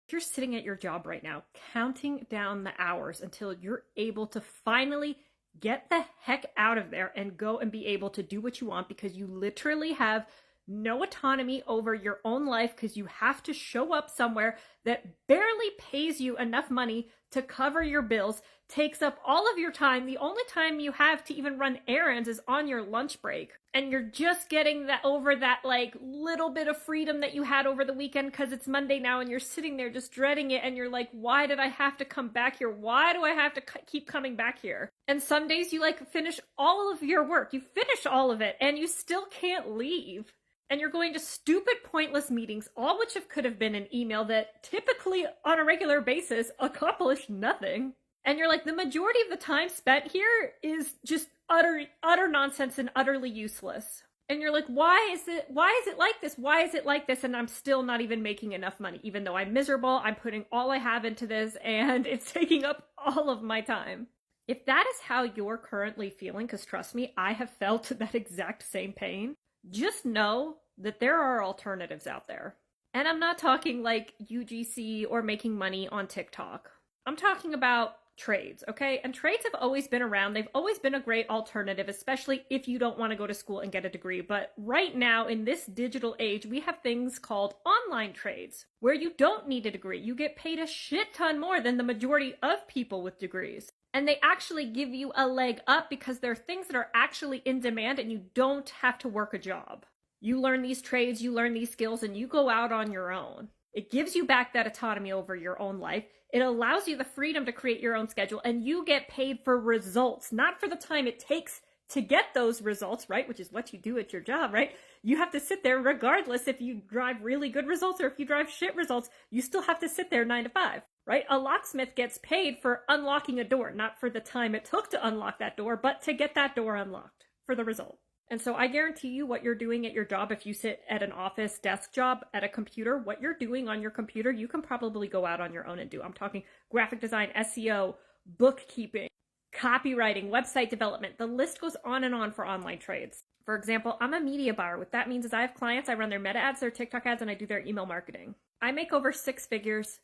If you're sitting at your job right now, counting down the hours until you're able to finally get the heck out of there and go and be able to do what you want because you literally have no autonomy over your own life because you have to show up somewhere that barely pays you enough money to cover your bills, takes up all of your time. The only time you have to even run errands is on your lunch break. And you're just getting that over that like little bit of freedom that you had over the weekend because it's Monday now and you're sitting there just dreading it and you're like, why did I have to come back here? Why do I have to keep coming back here? And some days you like finish all of your work. You finish all of it and you still can't leave. And you're going to stupid, pointless meetings, all which could have been an email that typically on a regular basis accomplished nothing. And you're like, the majority of the time spent here is just utter nonsense and utterly useless. And you're like, why is it like this? Why is it like this? And I'm still not even making enough money, even though I'm miserable. I'm putting all I have into this and it's taking up all of my time. If that is how you're currently feeling, because trust me, I have felt that exact same pain, just know that there are alternatives out there. And I'm not talking like UGC or making money on TikTok. I'm talking about trades, okay? And trades have always been around. They've always been a great alternative, especially if you don't want to go to school and get a degree. But right now, in this digital age, we have things called online trades, where you don't need a degree. You get paid a shit ton more than the majority of people with degrees. And they actually give you a leg up because they're things that are actually in demand and you don't have to work a job. You learn these trades, you learn these skills, and you go out on your own. It gives you back that autonomy over your own life. It allows you the freedom to create your own schedule, and you get paid for results, not for the time it takes to get those results, right? Which is what you do at your job, right? You have to sit there regardless if you drive really good results or if you drive shit results, you still have to sit there 9 to 5. Right? A locksmith gets paid for unlocking a door, not for the time it took to unlock that door, but to get that door unlocked for the result. And so I guarantee you what you're doing at your job, if you sit at an office desk job at a computer, what you're doing on your computer, you can probably go out on your own and do. I'm talking graphic design, SEO, bookkeeping, copywriting, website development. The list goes on and on for online trades. For example, I'm a media buyer. What that means is I have clients, I run their meta ads, their TikTok ads, and I do their email marketing. I make over 6 figures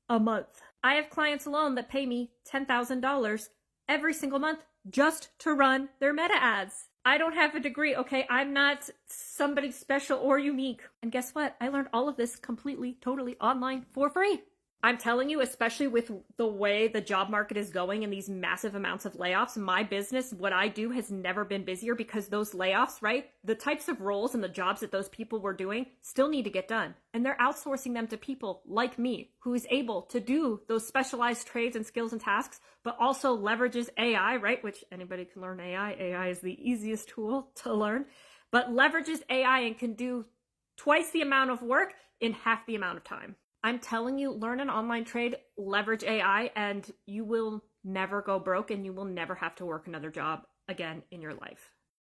a month. I have clients alone that pay me $10,000 every single month just to run their meta ads. I don't have a degree, okay? I'm not somebody special or unique. And guess what? I learned all of this completely, totally online for free. I'm telling you, especially with the way the job market is going and these massive amounts of layoffs, my business, what I do has never been busier because those layoffs, right? The types of roles and the jobs that those people were doing still need to get done. And they're outsourcing them to people like me, who is able to do those specialized trades and skills and tasks, but also leverages AI, right? Which anybody can learn AI. AI is the easiest tool to learn, but leverages AI and can do twice the amount of work in half the amount of time. I'm telling you, learn an online trade, leverage AI, and you will never go broke and you will never have to work another job again in your life.